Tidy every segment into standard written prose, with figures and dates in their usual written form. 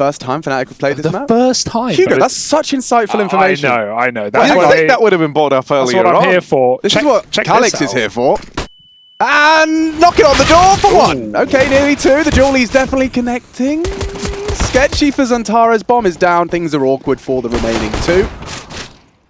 first time fnatic have played this map? The first time. Hugo, that's such insightful information. I know. That's I think that would have been brought up earlier on. That's what I'm here for. This is what Calix is here for. And knocking on the door for one. Okay, nearly two. The Julie's definitely connecting. Sketchy for XANTARES. Bomb is down. Things are awkward for the remaining two.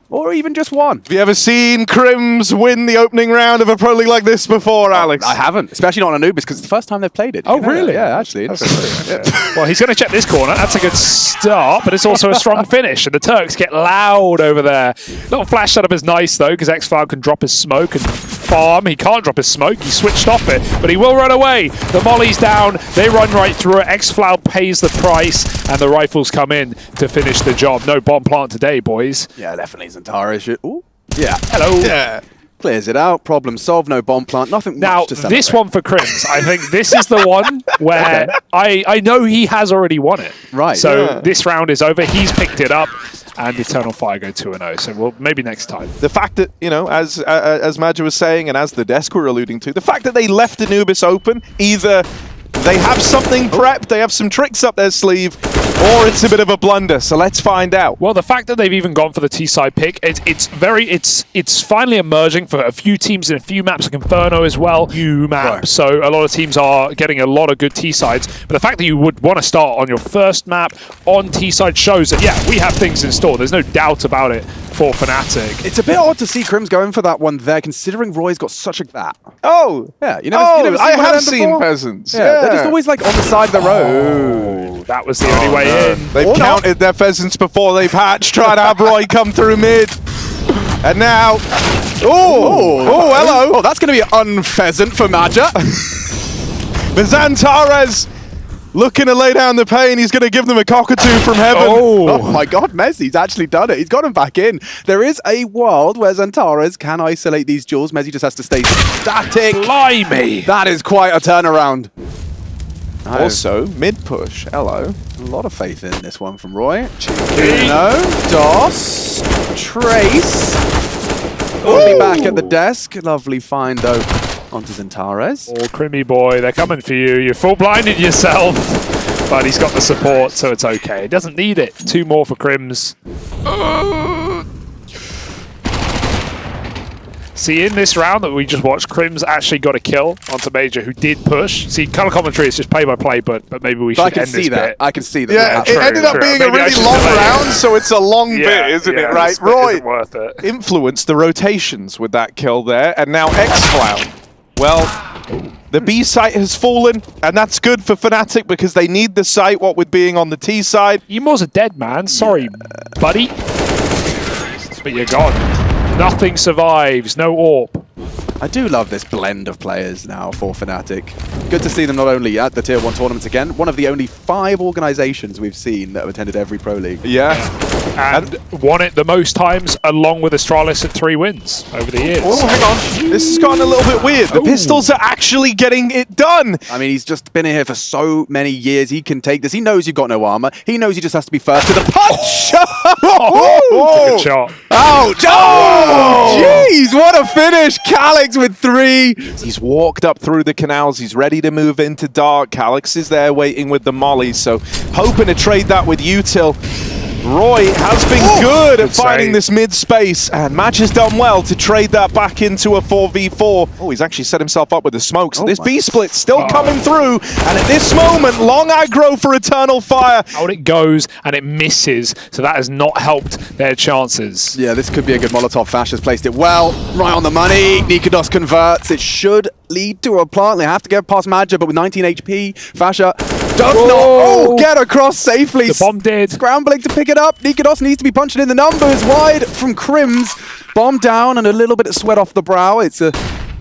Or even just one. Have you ever seen Crims win the opening round of a Pro League like this before, Alex? I haven't, especially not on Anubis, because it's the first time they've played it. Oh, really? Yeah, actually. Well, he's going to check this corner. That's a good start, but it's also a strong finish. And the Turks get loud over there. Little flash setup is nice, though, because xFloud can drop his smoke and farm. He can't drop his smoke. He switched off it, but he will run away. The molly's down. They run right through it. xFloud pays the price, and the rifles come in to finish the job. No bomb plant today, boys. Yeah, definitely XANTARES. Ooh. Yeah. Hello. Yeah. Clears it out. Problem solved. No bomb plant. Nothing now, much to celebrate. This one for Crims, I think this is the one where I know he has already won it. Right. So this round is over. He's picked it up. And Eternal Fire go 2-0. So we'll maybe next time. The fact that, you know, as Maja was saying and as the desk were alluding to, the fact that they left Anubis open, either they have something prepped, they have some tricks up their sleeve, or it's a bit of a blunder. So let's find out. Well, the fact that they've even gone for the T-side pick, it's finally emerging for a few teams in a few maps, like Inferno as well. Right. So a lot of teams are getting a lot of good T-sides. But the fact that you would want to start on your first map on T-side shows that, yeah, we have things in store. There's no doubt about it for fnatic. It's a bit odd to see Crims going for that one there, considering Roy's got such a that. Oh, yeah. You never I have seen Peasants. Yeah, they're just always like on the side of the road. That was the only way in. They've counted their Pheasants before they've hatched, tried to have Roy come through mid. And now, hello. Oh, that's going to be unpheasant for Maja. But XANTARES looking to lay down the pain. He's going to give them a cockatoo from heaven. Oh my God, Mezzi's actually done it. He's got him back in. There is a world where XANTARES can isolate these duels. Mezzi just has to stay static. Blimey. That is quite a turnaround. Also, mid push. Hello. A lot of faith in this one from Roy. Chino, DOS, Trace. Will be back at the desk. Lovely find though onto XANTARES. Oh, Crimmy boy, they're coming for you. You're full blinded yourself. But he's got the support, so it's okay. He doesn't need it. 2 more for Crims. See, in this round that we just watched, Crims actually got a kill onto Major, who did push. See, color commentary is just play-by-play, but maybe we should end this bit. I can see that. Yeah, it ended up being a really long round, so it's a long bit, isn't it? Right, Roy worth it. Influenced the rotations with that kill there, and now xFloud. Well, the B site has fallen, and that's good for fnatic because they need the site, what with being on the T side. Emo's a dead man, sorry, buddy. But you're gone. Nothing survives, no AWP. I do love this blend of players now for fnatic. Good to see them not only at the Tier 1 tournaments again, one of the only 5 organizations we've seen that have attended every Pro League. Yeah. And won it the most times, along with Astralis at 3 wins over the years. Oh, hang on. This has gotten a little bit weird. The pistols are actually getting it done. I mean, he's just been here for so many years. He can take this. He knows you've got no armor. He knows he just has to be first to the punch. Good shot. Ouch. Oh, jeez. What a finish. Calix with 3. He's walked up through the canals. He's ready to move into dark. Calix is there waiting with the molly. So hoping to trade that with Util. Roy has been good at finding this mid space, and Match has done well to trade that back into a 4v4. Oh, he's actually set himself up with the smoke, so this B-split still coming through, and at this moment, long aggro for Eternal Fire. Out it goes, and it misses, so that has not helped their chances. Yeah, this could be a good Molotov. Fash has placed it well, right on the money. NiKo converts. It should lead to a plant. They have to get past Maja, but with 19 HP, Fasha does not get across safely. The bomb did. Scrambling to pick it up. NiKo needs to be punching in the numbers wide from Crims. Bomb down and a little bit of sweat off the brow. It's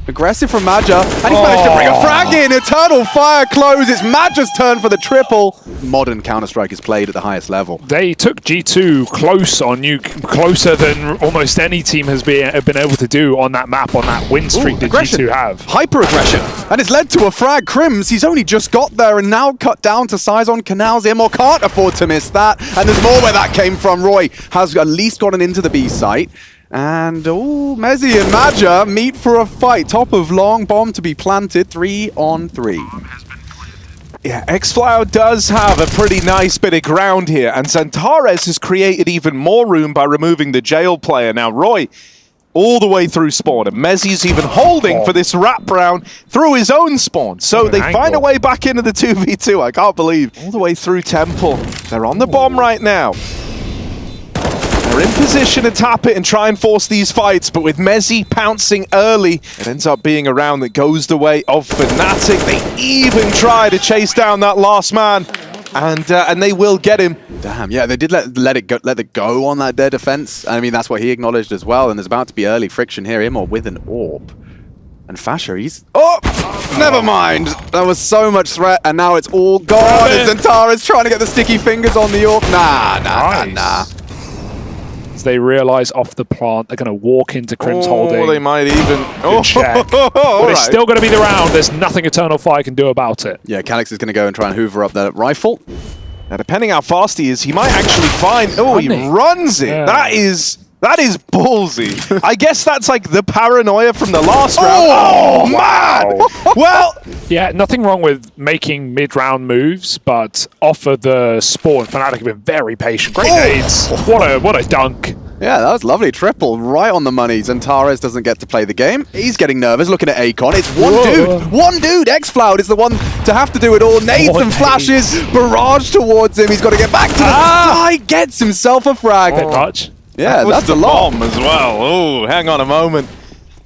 aggressive from Maja, and he's managed to bring a frag in. Eternal Fire close. It's Maja's turn for the triple. Modern Counter-Strike is played at the highest level. They took G2 close on Nuke, closer than almost any team has been able to do on that map, on that win streak that G2 have. Hyper-aggression. And it's led to a frag. Crims, he's only just got there and now cut down to size on Canals. Immo can't afford to miss that. And there's more where that came from. Roy has at least gotten into the B site. And, Mezzi and Maja meet for a fight. Top of long, bomb to be planted, 3 on 3. Yeah, XFlower does have a pretty nice bit of ground here, and XANTARES has created even more room by removing the jail player. Now, Roy, all the way through spawn, and Mezzi's even holding for this wraparound through his own spawn. So they find a way back into the 2v2, I can't believe. All the way through Temple. They're on the bomb right now. They're in position to tap it and try and force these fights, but with Mezzi pouncing early, it ends up being a round that goes the way of fnatic. They even try to chase down that last man, and they will get him. Damn, yeah, they did let it go on that dead defense. I mean, that's what he acknowledged as well, and there's about to be early friction here, him or with an AWP. And Fasher, he's... Oh! Never mind! There was so much threat, and now it's all gone. And XANTARES trying to get the sticky fingers on the AWP. Nah. They realize off the plant they're going to walk into Crim's holding. They might even... Good check. But it's still going to be the round. There's nothing Eternal Fire can do about it. Yeah, Calyx is going to go and try and hoover up that rifle. Now, depending how fast he is, he might actually find... Oh, he runs it. Yeah. That is ballsy. I guess that's like the paranoia from the last round. Oh, man! Well... Yeah, nothing wrong with making mid-round moves, but off of the spawn, fnatic have been very patient. Great nades. What a dunk. Yeah, that was lovely. Triple, right on the money. XANTARES doesn't get to play the game. He's getting nervous, looking at Akon. It's one dude. XFlower is the one to have to do it all. Nades and flashes, barrage towards him. He's got to get back to the side. Gets himself a frag. Bit much. Yeah, that's a lot. Bomb as well. Oh, hang on a moment.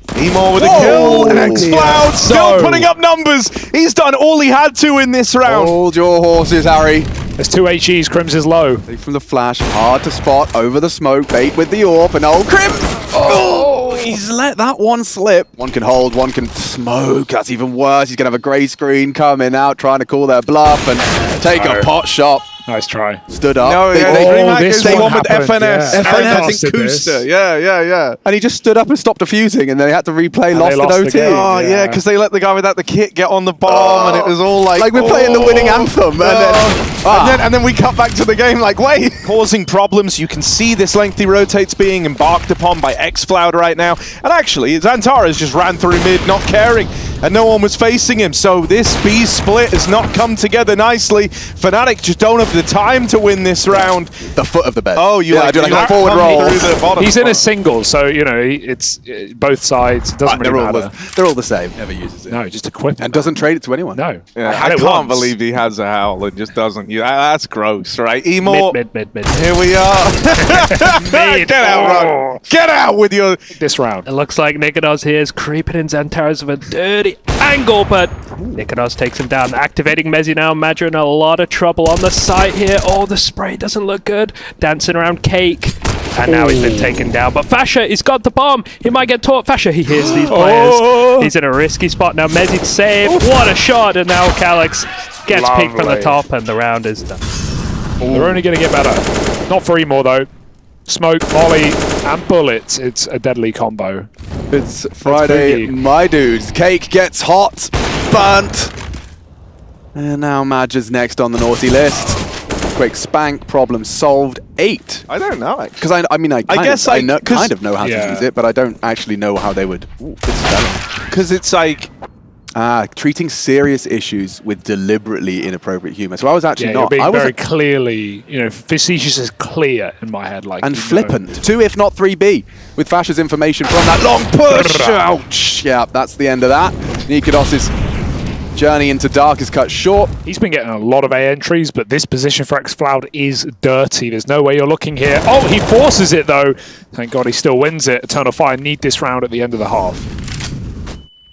Emor with a kill, and XFlower still putting up numbers. He's done all he had to in this round. Hold your horses, Harry. There's 2 HEs, Crim's is low. From the flash, hard to spot, over the smoke, bait with the AWP, and old Crim! Oh, he's let that one slip. One can hold, one can smoke, that's even worse. He's gonna have a grey screen coming out, trying to call their bluff and take a pot shot. Nice try. Stood up. No, Dreamhack is the one with FNS. Yeah. FNS and Kuster. Yeah. And he just stood up and stopped defusing, and they had to replay lost in OT. Oh, yeah, because they let the guy without the kit get on the bomb, and it was all like... Like we're playing the winning anthem, and then we cut back to the game like, wait. Causing problems. You can see this lengthy rotates being embarked upon by XFlower right now. And actually, XANTARES just ran through mid, not caring, and no one was facing him. So this B split has not come together nicely. fnatic just don't have the time to win this round. The foot of the bed. Oh, you do like a forward roll. He's in a single, so you know it's both sides. It doesn't really matter. They're all the same. Never uses it. No, just equip and doesn't trade it to anyone. No. Yeah, I can't believe he has a howl and just doesn't. That's gross, right? Emor. Mid. Here we are. Get out, Ron. Get out with your... This round. It looks like Dignitas here is creeping in XANTARES with a dirty angle, but Dignitas takes him down. Activating Mezzi now. Madra in a lot of trouble on the site here. Oh, the spray doesn't look good. Dancing around Cake. And now he's been taken down. But Fasher, he's got the bomb. He might get taught. Fasher, he hears these players. He's in a risky spot now. Mezzi to save. What a shot. And now Calyx gets picked from the top, and the round is done. They're only going to get better. Not for Emor, though. Smoke, volley, and bullets. It's a deadly combo. It's Friday, my dudes. Cake gets hot, burnt. And now Madge's next on the naughty list. Quick spank, problem solved. 8. I don't know, because I mean, I guess I kind of know how to use it, but I don't actually know how they would. Because it's like... treating serious issues with deliberately inappropriate humor. So I was actually not. I was very clearly, facetious is clear in my head, like and flippant. 2, if not 3B, with Fasher's information from that long push. Ouch! Yeah, that's the end of that. NiKo's journey into dark is cut short. He's been getting a lot of A entries, but this position for XFlower is dirty. There's no way you're looking here. Oh, he forces it though. Thank God he still wins it. Eternal Fire need this round at the end of the half.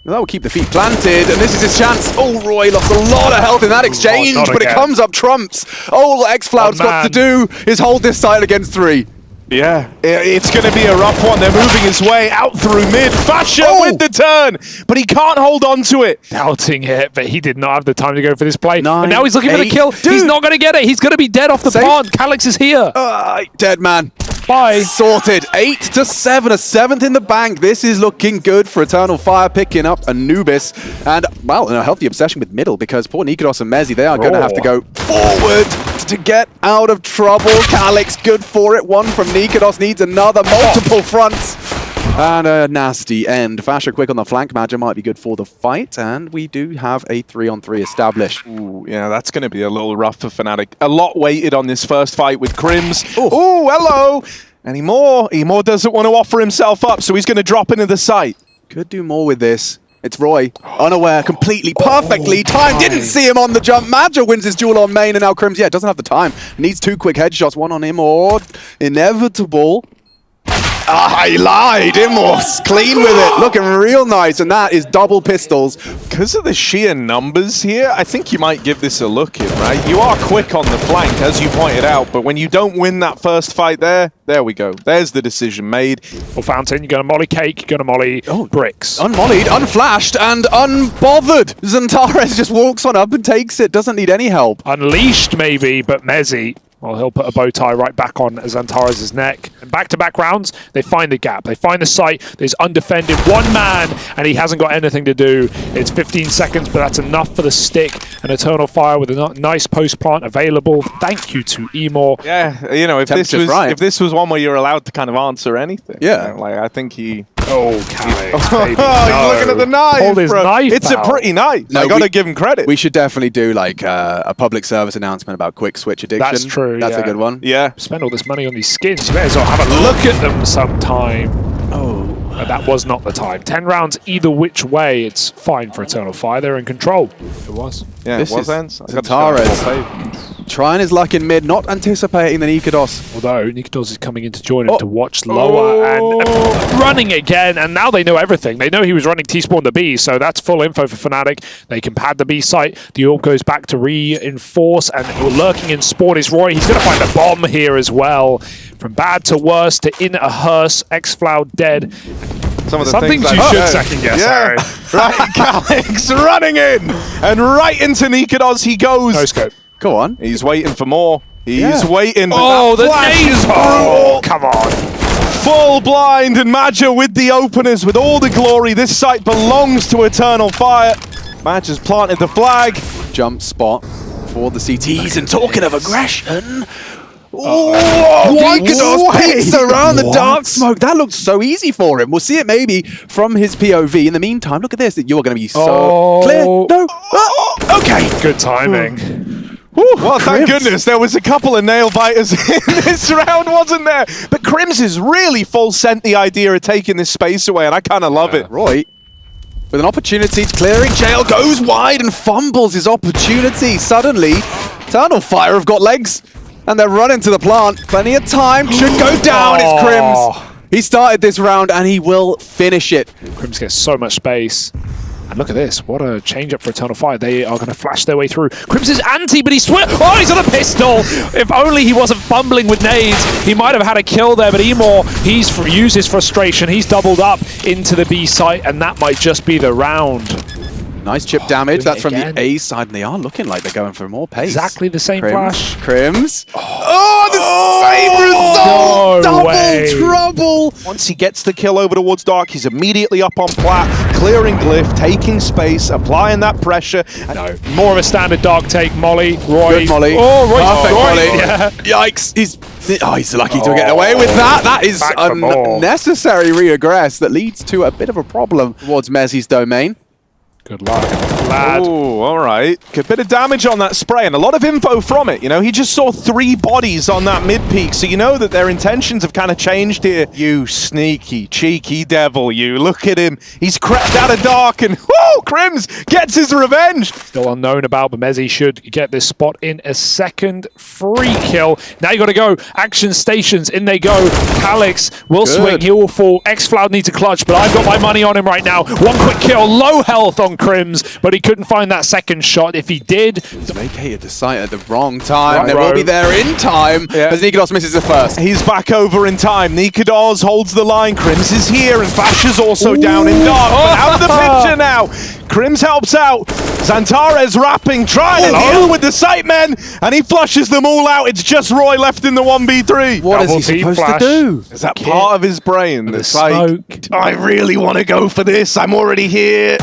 That will keep the feet planted, and this is his chance. Oh, Roy lost a lot of health in that exchange, but it comes up trumps. All XFlower's got to do is hold this side against 3. Yeah, it's going to be a rough one. They're moving his way out through mid. Fasher with the turn, but he can't hold on to it. Doubting it, but he did not have the time to go for this play. 9, and now he's looking for the kill. Dude. He's not going to get it. He's going to be dead off the pond. Calyx is here. Dead man. Bye. Sorted. 8-7, a 7th in the bank. This is looking good for Eternal Fire, picking up Anubis. And, well, in a healthy obsession with middle, because poor NiKo and Mezzi, they are going to have to go forward to get out of trouble. Calyx, good for it. One from NiKo, needs another. Multiple fronts. And a nasty end. Fasher quick on the flank. Madja might be good for the fight. And we do have a 3-on-3 established. Ooh, yeah, that's going to be a little rough for fnatic. A lot waited on this first fight with Crims. Ooh, hello! Anymore doesn't want to offer himself up, so he's going to drop into the site. Could do more with this. It's Roy, unaware, completely, perfectly timed. Didn't see him on the jump. Madja wins his duel on main, and now Crims, doesn't have the time. Needs 2 quick headshots, one on him or inevitable. He lied. Immor's clean with it. Looking real nice, and that is double pistols. Because of the sheer numbers here, I think you might give this a look in, right? You are quick on the flank, as you pointed out, but when you don't win that first fight there we go. There's the decision made. Well, Fountain, you're going to molly cake, you're going to molly bricks. Unmollied, unflashed, and unbothered. XANTARES just walks on up and takes it. Doesn't need any help. Unleashed, maybe, but Mezzy, well, he'll put a bow tie right back on XANTARES' neck. And back-to-back rounds, they find the gap. They find the site. There's undefended one man, and he hasn't got anything to do. It's 15 seconds, but that's enough for the stick. An Eternal Fire with a nice post-plant available. Thank you to Emor. Yeah, you know, if this was one where you're allowed to kind of answer anything. Yeah. You know, like, I think he... Oh, Calix, baby, he's looking at the knife. Hold his knife It's out. a pretty knife. No, I got to give him credit. We should definitely do like a public service announcement about quick switch addiction. That's true, That's yeah. a good one. Yeah. Spend all this money on these skins. You may as well have a look at them sometime. But that was not the time. 10 rounds either which way. It's fine for Eternal Fire. They're in control. It was. Yeah, This it was is ENCE. XANTARES trying his luck in mid, not anticipating the NiKo. Although NiKo is coming in to join him to watch lower and running again. And now they know everything. They know he was running T-spawn the B, so that's full info for fnatic. They can pad the B site. The orb goes back to reinforce, and lurking in spawn is Roy. He's going to find a bomb here as well. From bad to worse to in a hearse. X-Floud dead. Some things you should second guess, Harry. Right, Calix running in, and right into NiKo he goes. No scope. Go on. He's waiting for more. He's waiting. Oh, the flash is brutal. Come on. Full blind, and Madja with the openers, with all the glory. This site belongs to Eternal Fire. Madja's planted the flag. Jump spot for the CTs. And talking of aggression. NiKo peeks around the dark smoke. That looked so easy for him. We'll see it maybe from his POV. In the meantime, look at this. You're going to be so clear. No. Okay. Good timing. Well, thank goodness there was a couple of nail biters in this round, wasn't there? But Crims is really full sent the idea of taking this space away, and I kind of love it. Roy, with an opportunity to clearing jail, goes wide and fumbles his opportunity. Suddenly, Eternal Fire have got legs, and they're running to the plant. Plenty of time. Should go down. It's Crims. He started this round, and he will finish it. Crims gets so much space. And look at this. What a change up for Eternal Fire. They are going to flash their way through. Crims is anti, but he's he's on a pistol. If only he wasn't fumbling with nades, he might have had a kill there. But Emor, he's used his frustration. He's doubled up into the B site, and that might just be the round. Nice chip damage. That's from the A side, and they are looking like they're going for more pace. Exactly the same flash. Crims. The same result! Double trouble! Once he gets the kill over towards Dark, he's immediately up on plat, clearing glyph, taking space, applying that pressure. No, more of a standard Dark take. Molly, Roy. Good Molly. Oh, Roy. Perfect Molly. Yeah. Yikes. He's lucky to get away with that. That is unnecessary regress that leads to a bit of a problem towards Mezzy's domain. Good luck, lad. Oh, all right. Good bit of damage on that spray and a lot of info from it. You know, he just saw 3 bodies on that mid peak, so you know that their intentions have kind of changed here. You sneaky, cheeky devil, you. Look at him. He's crept out of Dark, and Crims gets his revenge. Still unknown about, but Mezzy should get this spot in a second. Free kill. Now you got to go. Action stations. In they go. Calix will swing. He will fall. X-Floud needs a clutch, but I've got my money on him right now. One quick kill. Low health on Crims, but he couldn't find that second shot. If he did... He's vacated the site at the wrong time. They will be there in time as NiKo misses the first. He's back over in time. NiKo holds the line. Crims is here, and Flash is also down in Dark. But out of the picture now. Crims helps out. XANTARES rapping, trying to deal with the site men, and he flushes them all out. It's just Roy left in the 1v3. What is he supposed to do? Is that part of his brain that's smoke. like, I really want to go for this. I'm already here.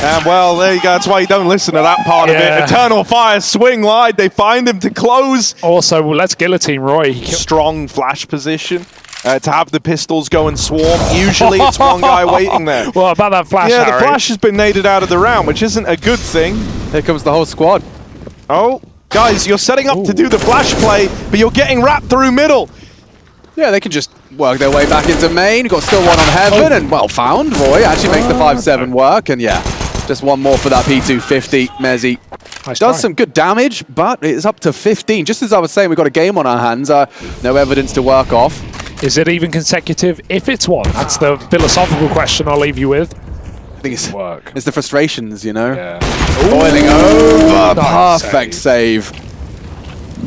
And well, there you go. That's why you don't listen to that part of it. Eternal Fire swing wide. They find him to close. Also, let's guillotine Roy. Strong flash position. to have the pistols go and swarm. Usually it's one guy waiting there. Well, about that flash, Yeah, Harry. the flash has been naded out of the round, which isn't a good thing. Here comes the whole squad. Oh, guys, you're setting up to do the flash play, but you're getting wrapped through middle. Yeah, they can just work their way back into main. Got still one on Heaven, and well found. Roy actually makes the 5-7 work, and yeah, just one more for that P250. Mezzy does some good damage, but it's up to 15. Just as I was saying, we've got a game on our hands. No evidence to work off. Is it even consecutive if it's one? That's the philosophical question I'll leave you with. I think it's Work. It's the frustrations, you know. Yeah. Boiling over. Nice Perfect save.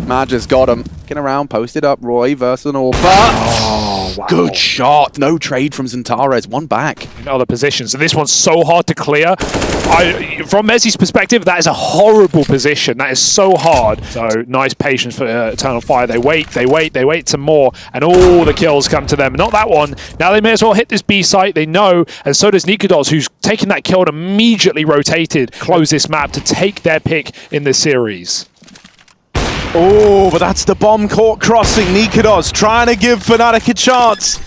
Madger's got him. Getting around, posted up. Roy versus an Overpass. Oh, wow. Good shot. No trade from XANTARES. One back. In other positions, and this one's so hard to clear. From Mezzy's perspective, that is a horrible position. That is so hard. So nice patience for Eternal Fire. They wait some more, and all the kills come to them. Not that one. Now they may as well hit this B site. They know, and so does NiKo, who's taken that kill and immediately rotated, close this map to take their pick in the series. Oh, but that's the bomb court crossing. NiKo trying to give fnatic a chance.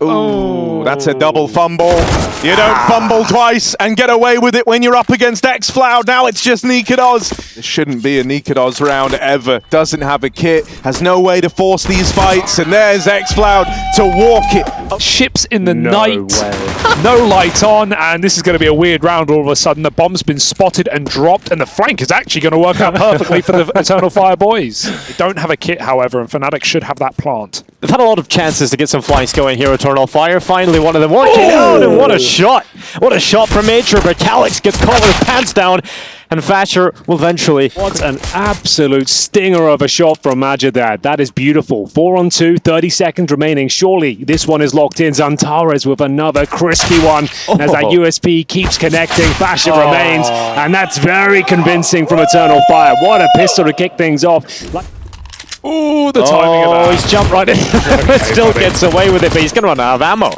Ooh, that's a double fumble. You don't fumble twice and get away with it when you're up against XCloud. Now it's just NiKo. This shouldn't be a NiKo round ever. Doesn't have a kit, has no way to force these fights, and there's XCloud to walk it. Ships in the night, no light on, and this is going to be a weird round all of a sudden. The bomb's been spotted and dropped, and the flank is actually going to work out perfectly for the Eternal Fire boys. They don't have a kit, however, and fnatic should have that plant. They've had a lot of chances to get some flanks going here, Eternal Fire. Finally, one of them working out, and what a shot! What a shot from Major, but Calyx gets caught with his pants down, and Fasher will eventually... What an absolute stinger of a shot from Major there. That is beautiful. 4-on-2, 30 seconds remaining. Surely this one is locked in. XANTARES with another crispy one as that USP keeps connecting. Fasher remains, and that's very convincing from Eternal Fire. What a pistol to kick things off. Ooh, the timing of that. He's jumped right in. Still gets away with it, but he's going to run out of ammo.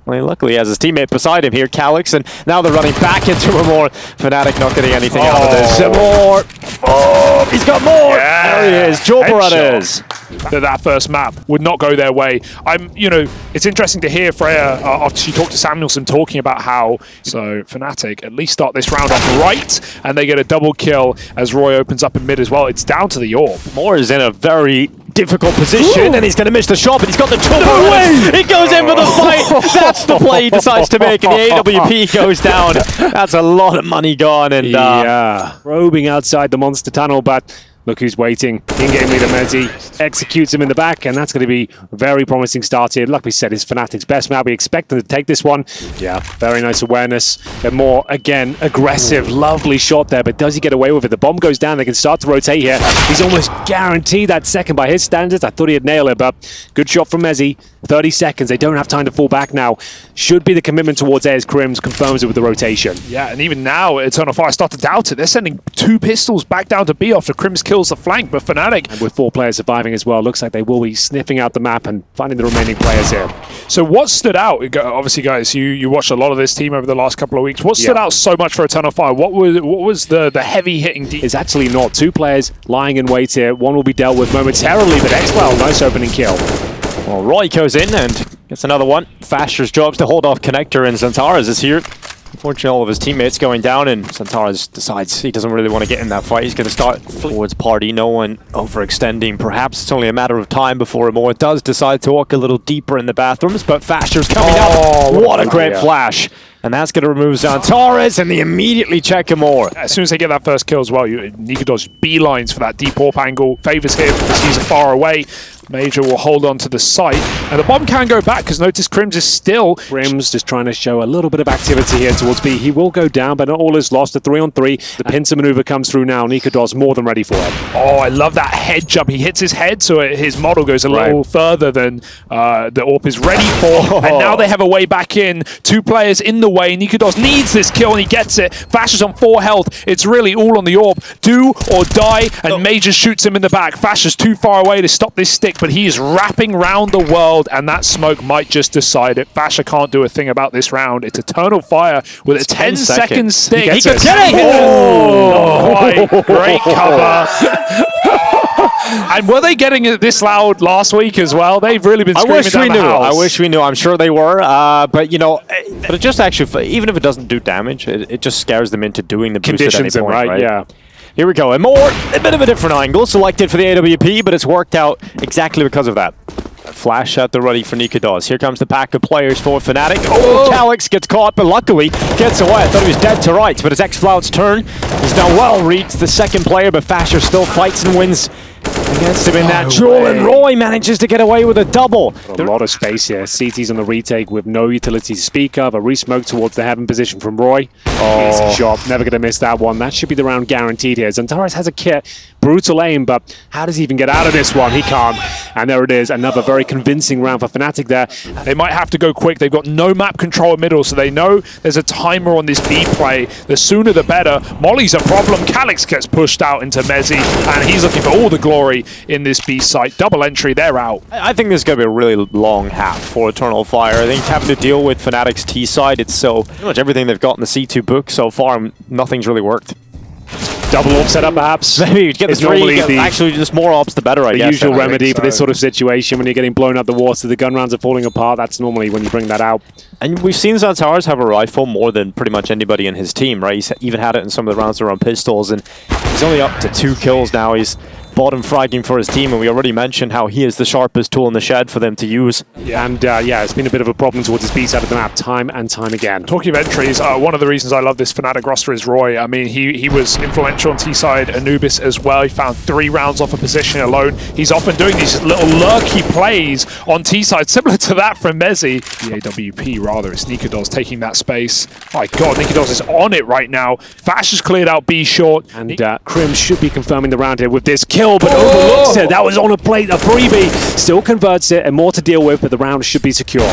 Well, luckily he has his teammate beside him here, Calyx, and now they're running back into him more. fnatic not getting anything out of this. Some more. Oh, he's got more. Yeah. There he is. Joe Brothers. That first map would not go their way. It's interesting to hear Freya after she talked to Samuelson talking about how fnatic at least start this round off right, and they get a double kill as Roy opens up in mid as well. It's down to the AWP. Moore is in a very difficult position, and he's going to miss the shot, but he's got the turbo. He goes in for the fight. That's the play he decides to make, and the AWP goes down. That's a lot of money gone, and yeah, probing outside the monster tunnel, but look who's waiting. In-game leader Mezzy executes him in the back, and that's going to be a very promising start here. Like we said, it's fnatic's best map. We expect them to take this one. Yeah, very nice awareness. They're more, again, aggressive. Lovely shot there, but does he get away with it? The bomb goes down. They can start to rotate here. He's almost guaranteed that second by his standards. I thought he'd nail it, but good shot from Mezzy. 30 seconds. They don't have time to fall back now. Should be the commitment towards A as Crims confirms it with the rotation. Yeah, and even now, Eternal Fire start to doubt it. They're sending 2 pistols back down to B after Crims kills the flank, but fnatic... And with 4 players surviving as well, looks like they will be sniffing out the map and finding the remaining players here. So what stood out, obviously guys, you watched a lot of this team over the last couple of weeks. What stood out so much for Eternal Fire? What was the heavy hitting deep? It's actually not 2 players lying in wait here. One will be dealt with momentarily, but XCloud, nice opening kill. well, Roy goes in and gets another one. Fasher's job's to hold off Connector, and XANTARES is here. Unfortunately, all of his teammates going down, and XANTARES decides he doesn't really want to get in that fight. He's going to start towards party. No one overextending. Perhaps it's only a matter of time before Amor does decide to walk a little deeper in the bathrooms, but Fasher's coming out. What a great flash. And that's going to remove XANTARES, and they immediately check Amor. As soon as they get that first kill as well, NiKo does beelines for that deep AWP angle. Favors him because he's far away. Major will hold on to the site, and the bomb can go back because notice Crims is still... Crims just trying to show a little bit of activity here towards B. He will go down, but not all is lost. A 3-on-3. The pincer maneuver comes through now. NiKo more than ready for it. Oh, I love that head jump. He hits his head, so his model goes a little further than the AWP is ready for. And now they have a way back in. 2 players in the way. NiKo needs this kill, and he gets it. Fasher's on 4 health. It's really all on the AWP. Do or die, and Major shoots him in the back. Fasher's too far away to stop this stick, but he is wrapping round the world, and that smoke might just decide it. Fasher can't do a thing about this round. It's Eternal Fire with a 10-second stick. He could get it! Oh, not quite. Great cover. And were they getting it this loud last week as well? They've really been screaming down the house. I wish we knew. I'm sure they were. But, you know, but it just actually, even if it doesn't do damage, it just scares them into doing the boost at any point, right? Yeah. Here we go. And more, a bit of a different angle selected for the AWP, but it's worked out exactly because of that. Flash at the ready for NiKo. Here comes the pack of players for fnatic. Oh, Calyx gets caught, but luckily gets away. I thought he was dead to rights, but it's XFloud's turn. He's now well reached the second player, but Fasher still fights and wins against him in that duel, and Roy manages to get away with a double. A lot of space here. CT's on the retake with no utility to speak of. A re-smoke towards the heaven position from Roy. Easy shot. Never going to miss that one. That should be the round guaranteed here. XANTARES has a kit. Brutal aim, but how does he even get out of this one? He can't. And there it is. Another very convincing round for fnatic there. They might have to go quick. They've got no map control in middle, so they know there's a timer on this B play. The sooner the better. Molly's a problem. Calyx gets pushed out into Mezzi, and he's looking for all the glory in this B site. Double entry, they're out. I think this is going to be a really long half for Eternal Fire. I think having to deal with fnatic's T side, it's so pretty much everything they've got in the C2 book so far, and nothing's really worked. Double orb setup, perhaps. Maybe you get the three. Actually, just more orbs, the better, I guess. The usual remedy for this sort of situation when you're getting blown up the water, the gun rounds are falling apart. That's normally when you bring that out. And we've seen XANTARES have a rifle more than pretty much anybody in his team, right? He's even had it in some of the rounds around pistols, and he's only up to 2 kills now. He's bottom fragging for his team, and we already mentioned how he is the sharpest tool in the shed for them to use. Yeah, and yeah, it's been a bit of a problem towards his B side of the map time and time again. Talking of entries, one of the reasons I love this fnatic roster is Roy. I mean, he was influential on T side, Anubis as well. He found 3 rounds off a position alone. He's often doing these little lurky plays on T side, similar to that from Mezzi. The AWP rather, it's NiKo taking that space. My God, NiKo is on it right now. Fash has cleared out B short. And Crim should be confirming the round here with this kill, but overlooks it. That was on a plate, a freebie. Still converts it, and more to deal with, but the round should be secure.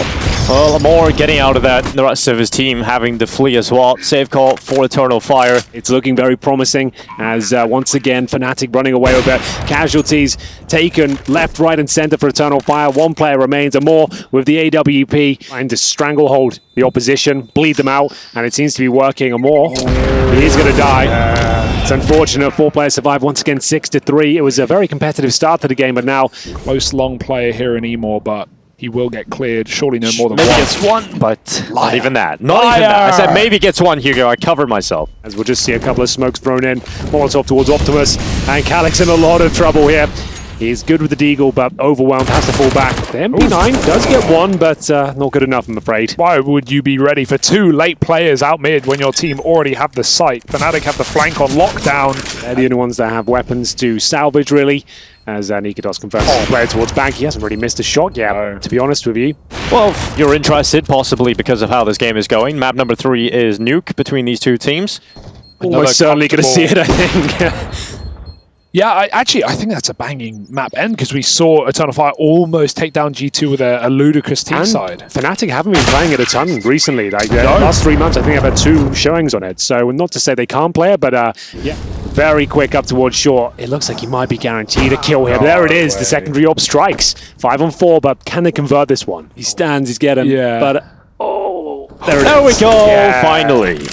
Well, more getting out of that, the rest of his team having to flee as well. Save call for Eternal Fire. It's looking very promising as once again fnatic running away with it. Casualties taken left, right, and center for Eternal Fire. 1 player remains, and more with the AWP trying to stranglehold the opposition, bleed them out, and it seems to be working. And more, he is going to die. It's unfortunate. 4 players survive once again, 6-3. It was a very competitive start to the game, but now close long player here in Emor, but he will get cleared. Surely no more than maybe one. Gets one, but not even that. Not even that. I said maybe gets one, Hugo. I covered myself. As we'll just see a couple of smokes thrown in. Molotov towards Optimus, and Calyx in a lot of trouble here. He's good with the deagle, but overwhelmed, has to fall back. The MP9 does get one, but not good enough, I'm afraid. Why would you be ready for 2 late players out mid when your team already have the site? fnatic have the flank on lockdown. They're the only ones that have weapons to salvage, really. As NiKo converts the player towards bank. He hasn't really missed a shot yet, to be honest with you. Well, if you're interested, possibly because of how this game is going, map number 3 is Nuke between these 2 teams. Almost certainly going to see it, I think. Yeah, I think that's a banging map end because we saw Eternal Fire almost take down G2 with a ludicrous team side. fnatic haven't been playing it a ton recently. Like the last 3 months, I think I've had 2 showings on it. So not to say they can't play it, but yeah, very quick up towards short. It looks like he might be guaranteed a kill here. There it is. The secondary op strikes. 5 on 4, but can they convert this one? He stands, he's getting. Yeah. But there we go. Yeah. Finally,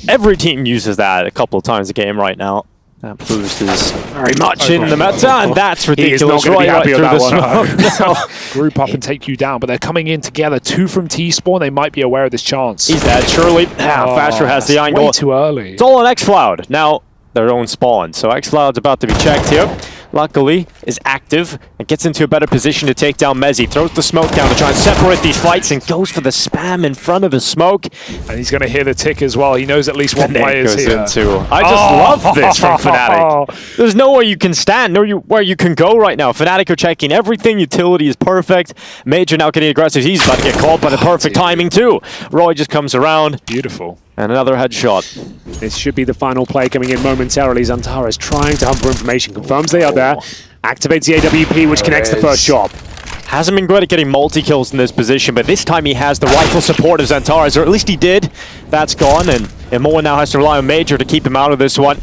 every team uses that a couple of times a game right now. That boost is very much in the meta, and that's ridiculous. Right through the smoke. Group up and take you down, but they're coming in together. 2 from T-spawn. They might be aware of this chance. He's dead, surely. Fasher has the angle. Way too early. It's all on XFloud. Now, their own spawn. So XFloud's about to be checked here. Luckily, is active and gets into a better position to take down Mezzi. Throws the smoke down to try and separate these fights and goes for the spam in front of the smoke. And he's going to hear the tick as well. He knows at least one player is here. I just love this from fnatic. There's nowhere you can stand, nowhere you can go right now. fnatic are checking everything. Utility is perfect. Major now getting aggressive. He's about to get caught by the perfect timing too. Roy just comes around. Beautiful. And another headshot. This should be the final play coming in momentarily. XANTARES trying to hunt for information. Confirms they are there. Activates the AWP, which connects the first shot. Hasn't been great at getting multi-kills in this position, but this time he has the rifle support of XANTARES, or at least he did. That's gone, and Moa now has to rely on Major to keep him out of this one.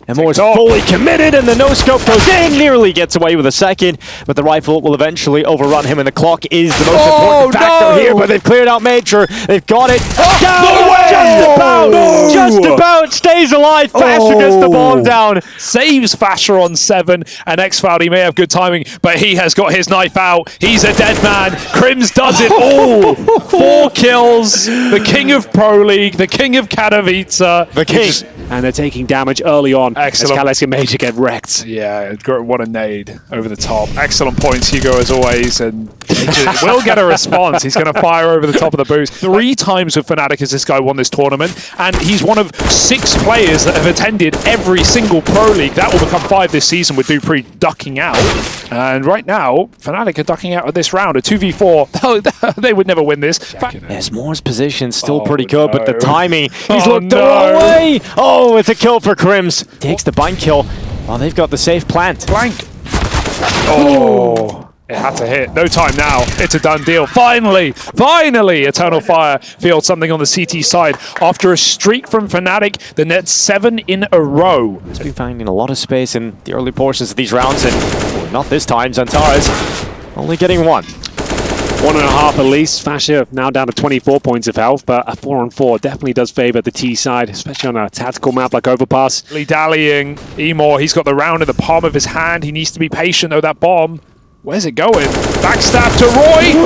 And more is fully committed, and the no-scope goes in, nearly gets away with a second, but the rifle will eventually overrun him, and the clock is the most important factor here, but they've cleared out Major. They've got it. Down! Just about stays alive. Fasher gets the bomb down. Saves Fasher on 7, and XFAL, he may have good timing, but he has got his knife out. He's a dead man. Crims does it all. 4 kills. The king of Pro League, the king of Katowice. The king. And they're taking damage early on. Excellent. As Kalex and Major get wrecked. Yeah, what a nade over the top. Excellent points, Hugo, as always, and Major will get a response. He's going to fire over the top of the boost. 3 times with fnatic has this guy won this tournament, and he's one of 6 players that have attended every single Pro League. That will become 5 this season with Dupree ducking out. And right now, fnatic are ducking out of this round. A 2v4, they would never win this. Yes, Moore's position still pretty good, but the timing, he's looked the wrong way. Oh, it's a kill for Crims. Takes the bind kill. Well, they've got the safe plant. Blank. Oh, it had to hit. No time now. It's a done deal. Finally, Eternal Fire feels something on the CT side. After a streak from fnatic, the net's 7 in a row. He's been finding a lot of space in the early portions of these rounds, and not this time. XANTARES only getting 1. 1.5 at least. Fasher now down to 24 points of health, but a 4-on-4 definitely does favor the T side, especially on a tactical map like Overpass. Dallying. Emor, he's got the round in the palm of his hand. He needs to be patient, though. That bomb, where's it going? Backstab to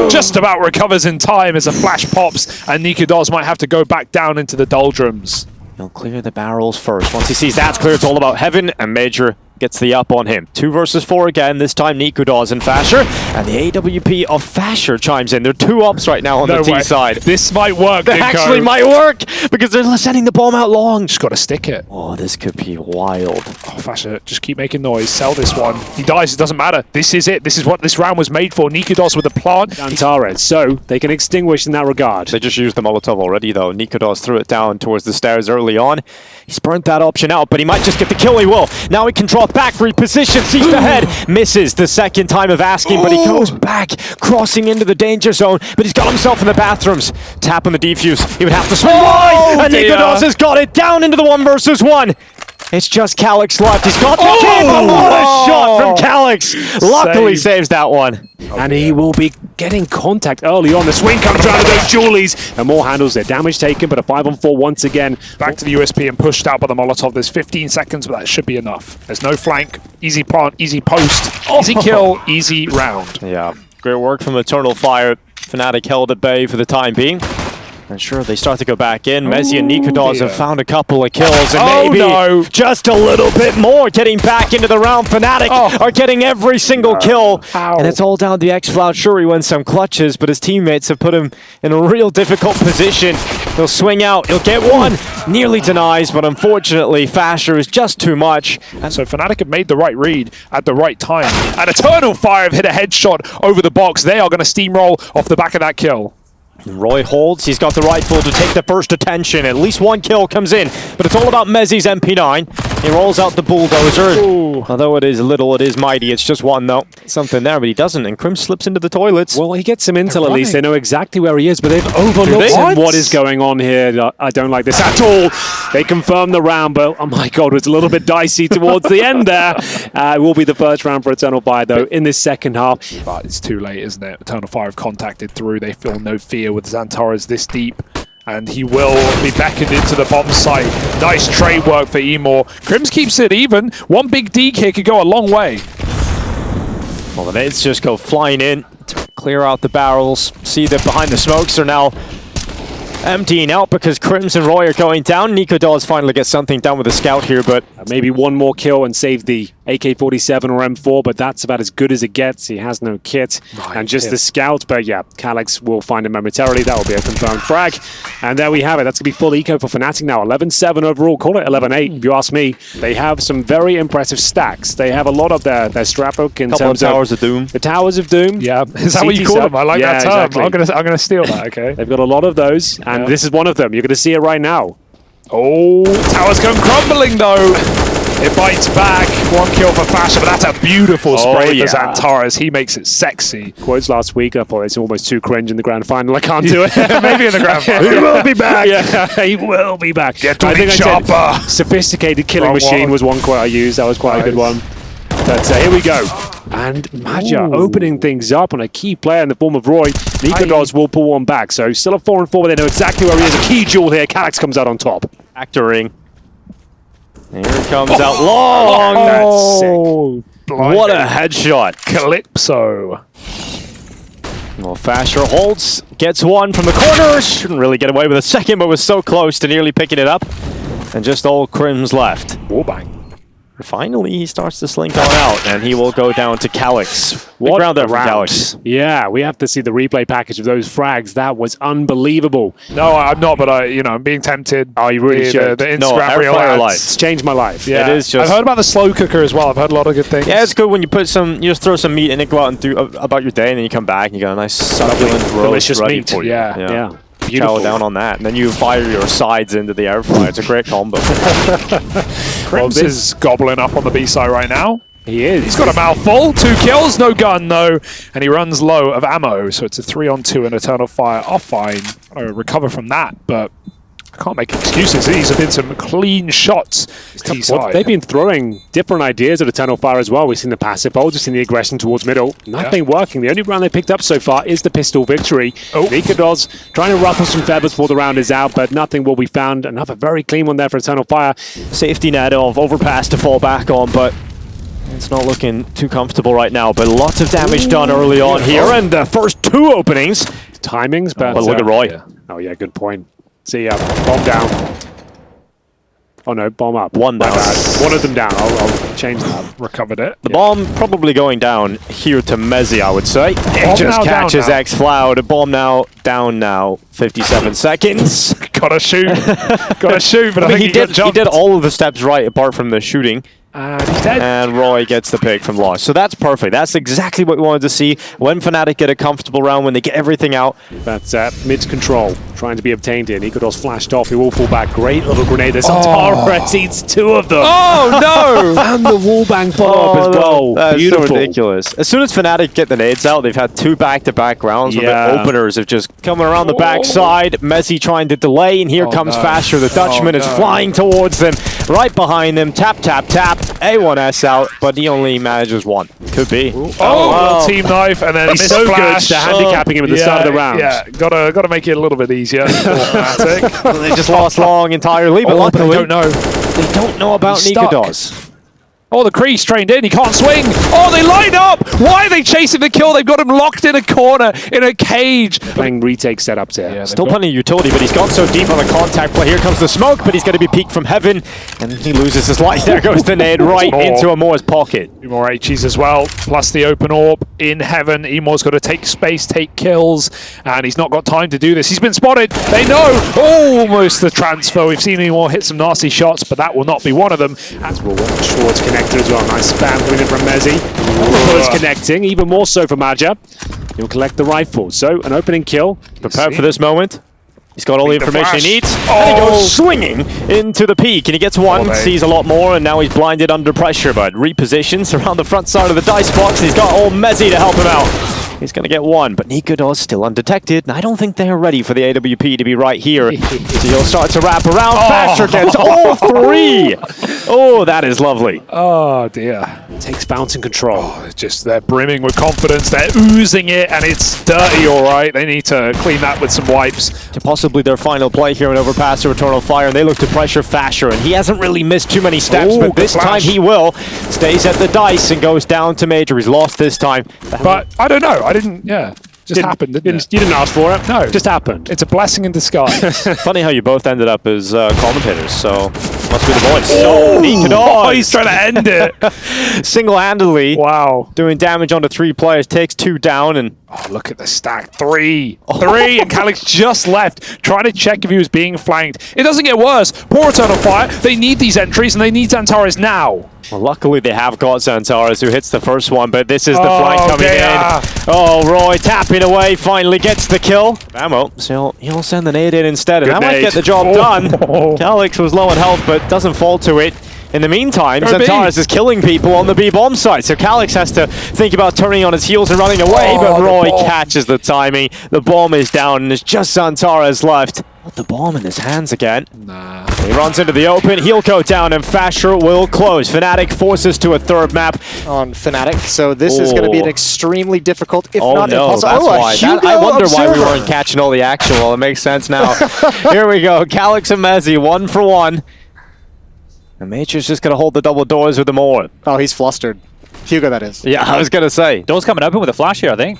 Roy. Just about recovers in time as a flash pops, and NiKo might have to go back down into the doldrums. He'll clear the barrels first. Once he sees that's clear, it's all about Heaven, and Major gets the up on him. 2 versus 4 again, this time NiKo and Fasher, and the AWP of Fasher chimes in. They're 2 ups right now on the T side. This might work, That actually might work, because they're sending the bomb out long. Just got to stick it. Oh, this could be wild. Oh, Fasher, just keep making noise. Sell this one. He dies, it doesn't matter. This is it. This is what this round was made for. NiKo with the plant. XANTARES, so they can extinguish in that regard. They just used the Molotov already, though. NiKo threw it down towards the stairs early on. He's burnt that option out, but he might just get the kill. He will. Now he can drop back, reposition, sees the head, misses the second time of asking, but he goes back, crossing into the danger zone, but he's got himself in the bathrooms. Tap on the defuse. He would have to swing wide, and NiKo has got it down into the 1 versus 1. It's just Kalex left. He's got the kill, but what a shot from Kalex. Luckily saves that one. And he will be getting contact early on. The swing comes around to those Julies, and more handles their damage taken, but a 5-on-4 once again. Back to the USP and pushed out by the Molotov. There's 15 seconds, but that should be enough. There's no flank. Easy plant, easy post, easy kill, easy round. Yeah, great work from Eternal Fire. fnatic held at bay for the time being. And sure, they start to go back in. Mezzi and NiKo have found a couple of kills, and maybe just a little bit more getting back into the round. fnatic are getting every single kill, and it's all down to XFAL. Sure, he wins some clutches, but his teammates have put him in a real difficult position. He'll swing out, he'll get one, nearly denies, but unfortunately, Fasher is just too much. And so fnatic have made the right read at the right time. And Eternal Fire have hit a headshot over the box. They are going to steamroll off the back of that kill. Roy holds, he's got the rifle to take the first attention. At least 1 kill comes in, but it's all about Mezzi's MP9. He rolls out the bulldozer. Although it is little, it is mighty. It's just 1 though. Something there, but he doesn't, and Crim slips into the toilets. Well, he gets some intel at least. They know exactly where he is, but they've overlooked him. What is going on here? I don't like this at all. They confirm the round, but oh my god, it was a little bit dicey towards the end there. It will be the first round for Eternal Fire though in this second half. But it's too late, isn't it? Eternal Fire have contacted through. They feel no fear with XANTARES this deep, and he will be beckoned into the bomb site. Nice trade work for Emor. Crims keeps it even. 1 big deke here could go a long way. Well, the nades just go flying in to clear out the barrels. See that behind the smokes are now emptying out because Crims and Roy are going down. NiKo finally gets something done with the scout here, but maybe 1 more kill and save the AK-47 or M4, but that's about as good as it gets. He has no kit and just the scout, but yeah, Kalex will find him momentarily. That will be a confirmed frag. And there we have it. That's going to be full eco for fnatic now. 11-7 overall. Call it 11-8 if you ask me. They have some very impressive stacks. They have a lot of their strapbook in terms of Towers of Doom. The Towers of Doom. Yeah, is that what you call them? I like that term. Exactly. I'm gonna steal that, okay? They've got a lot of those, and this is one of them. You're going to see it right now. Oh, Towers going crumbling though. It bites back. 1 kill for Fasher, but that's a beautiful spray yeah. for XANTARES. He makes it sexy. Quotes last week, I thought it's almost too cringe in the grand final. I can't do it. Maybe in the grand final. He will be back. Yeah, he will be back. Get to I the think I said chopper. sophisticated killing Wrong machine one. was one quote I used. That was quite a good one. But here we go. And MIBR opening things up on a key player in the form of Roy. NiKo will pull one back. So still a 4-4, but they know exactly where he is. A key jewel here. Calyx comes out on top. Factoring. Here it comes out long. That's sick. What a headshot. Calypso. Well, Fasher holds, gets one from the corner. Shouldn't really get away with a second, but was so close to nearly picking it up. And just all Crims left. Warbang. Finally, he starts to slink on out, and he will go down to Calyx. Big round there from Calyx. Yeah, we have to see the replay package of those frags. That was unbelievable. No, I'm not, but I'm being tempted. Oh, you really should. The No, Instagram reel Airfryer ads. Light. It's changed my life. Yeah, It is just- I've heard about the slow cooker as well. I've heard a lot of good things. Yeah, it's good when you put some, you just throw some meat in it, go out and do about your day, and then you come back and you got a nice succulent roast delicious ready meat. for you. Yeah. Beautiful. Chow down on that, and then you fire your sides into the air fryer. It's a great combo. Crims is gobbling up on the B side right now. He is. He's got a mouthful. 2 kills, no gun though, and he runs low of ammo. So it's a 3-on-2 and Eternal Fire. Oh, fine. I'll recover from that, but I can't make excuses. These have been some clean shots. T Well, side. they've been throwing different ideas at Eternal Fire as well. We've seen the passive ult, we've seen the aggression towards middle. Nothing working. The only round they picked up so far is the pistol victory. NiKo trying to ruffle some feathers before the round is out, but nothing will be found. Another very clean one there for Eternal Fire. Safety net of Overpass to fall back on, but it's not looking too comfortable right now. But lots of damage done early on here, and the first 2 openings. Timings, but But look at Roy. oh yeah, good point. See ya. Bomb down. Oh no, bomb up. One My down. bad. One of them down. I'll change that. recovered it. The bomb probably going down here to Mezzi, I would say. It Bomb just now, down catches now. X-Cloud. Bomb now, down now. 57 seconds. Gotta shoot. Gotta shoot, but I, I mean, think he got jumped. did all of the steps right apart from the shooting. And he's dead. And Roy gets the pick from Lost. So that's perfect. That's exactly what we wanted to see. When fnatic get a comfortable round, when they get everything out. That's mid control, trying to be obtained here. NiKo flashed off. He will fall back. Great little grenade. There's XANTARES eats 2 of them. Oh, no! And the wallbang follow-up as well. That's Beautiful. so ridiculous. As soon as fnatic get the nades out, they've had 2 back-to-back rounds where the openers have just coming around the backside. Messi trying to delay, and here comes Fasher. The Dutchman is flying towards them. Right behind them. Tap, tap, tap. A1S out, but he only manages 1. Could be. Little team knife, and then He's so good to handicapping him at the start of the round. Yeah, gotta make it a little bit easier for fnatic. They just lost long entirely, but But I luckily don't know. they don't know about He's stuck. NiKo. Oh, the Kree's trained in. He can't swing. Oh, they line up. Why are they chasing the kill? They've got him locked in a corner, in a cage. Playing retake setups here. Yeah, Still plenty of utility, but he's gone so deep on the contact play. Here comes the smoke, but he's going to be peeked from heaven, and he loses his life. There goes the nade right into Amor's pocket. 2 more HEs as well, plus the open orb in heaven. Emor's got to take space, take kills, and he's not got time to do this. He's been spotted. They know. Almost the transfer. We've seen Emor hit some nasty shots, but that will not be one of them. As we'll watch towards connector as well. Nice spam coming in from Mezzi. Bullets connecting, even more so for MIBR. He'll collect the rifle. So, an opening kill. Prepared for this moment. He's got all the the information he flash. needs, and he goes swinging into the peak, and he gets 1, they- sees a lot more, and now he's blinded under pressure, but repositions around the front side of the dice box, and he's got old Mezzi to help him out. He's going to get 1, but NiKo still undetected, and I don't think they're ready for the AWP to be right here. So he'll start to wrap around. Fasher gets all 3! Oh, that is lovely. Oh, dear. Takes bouncing control. It's just they're brimming with confidence. They're oozing it, and it's dirty, all right. They need to clean that with some wipes. To possibly their final play here in Overpass or Eternal Fire, and they look to pressure Fasher, and he hasn't really missed too many steps, Ooh, but good this time flash. he will. Stays at the dice and goes down to Major. He's lost this time. But I don't know. I didn't, just happened, didn't it? You didn't ask for it. No. Just happened. It's a blessing in disguise. Funny how you both ended up as commentators, so must be the voice. Oh, NiKo he's trying to end it. single-handedly Wow. doing damage onto 3 players, takes 2 down, and Oh, look at the stack. 3. 3, and Calyx just left, trying to check if he was being flanked. It doesn't get worse. Poor Eternal Fire. They need these entries, and they need XANTARES now. well, luckily they have got XANTARES who hits the first one, but this is the flank coming dear. in. Oh, Roy tapping away, finally gets the kill. Ammo, so he'll send the nade in instead, and Good that might nade. get the job done. Calyx was low on health, but doesn't fall to it. In the meantime, XANTARES is killing people on the B-bomb site, so Calyx has to think about turning on his heels and running away, but Roy catches the timing. The bomb is down, and there's just XANTARES left. With the bomb in his hands again. Nah. He runs into the open, he'll go down, and Fasher will close. fnatic forces to a third map. On fnatic, so this is going to be an extremely difficult, if Oh not no, impossible. that's why. I wonder why we weren't catching all the action. Well, it makes sense now. Here we go, Calyx and MeiBR, 1 for 1. And Major's just going to hold the double doors with them all. Oh, he's flustered. Hugo, that is. Yeah, I was going to say. Door's coming open with a flash here, I think.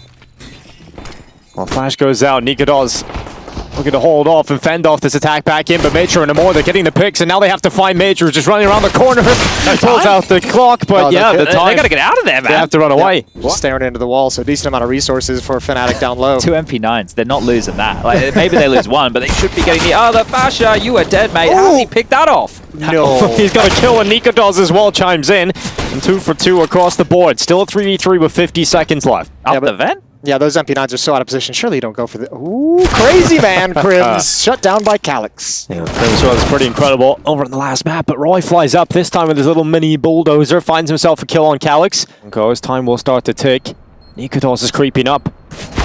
Well, flash goes out, NiKo looking to hold off and fend off this attack back in, but Major and Amor, they're getting the picks, and now they have to find Major, who's just running around the corner. Pulls out the clock, but yeah, the time. They gotta get out of there, man. They have to run away. Just staring into the wall, so a decent amount of resources for fnatic down low. 2 MP9s, they're not losing that. Like, maybe they lose one, but they should be getting the other. Fasher, you are dead, mate. How's he picked that off? No. He's got a kill, and NiKo as well chimes in. And 2 for 2 across the board. Still a 3v3 with 50 seconds left. Up the vent? Yeah, those MP9s are so out of position. Surely you don't go for the... Ooh, crazy man, Crims. Shut down by Calyx. Yeah, Crims was pretty incredible over on the last map, but Roy flies up this time with his little mini bulldozer, finds himself a kill on Calyx. Goes, time will start to tick. NiKo is creeping up.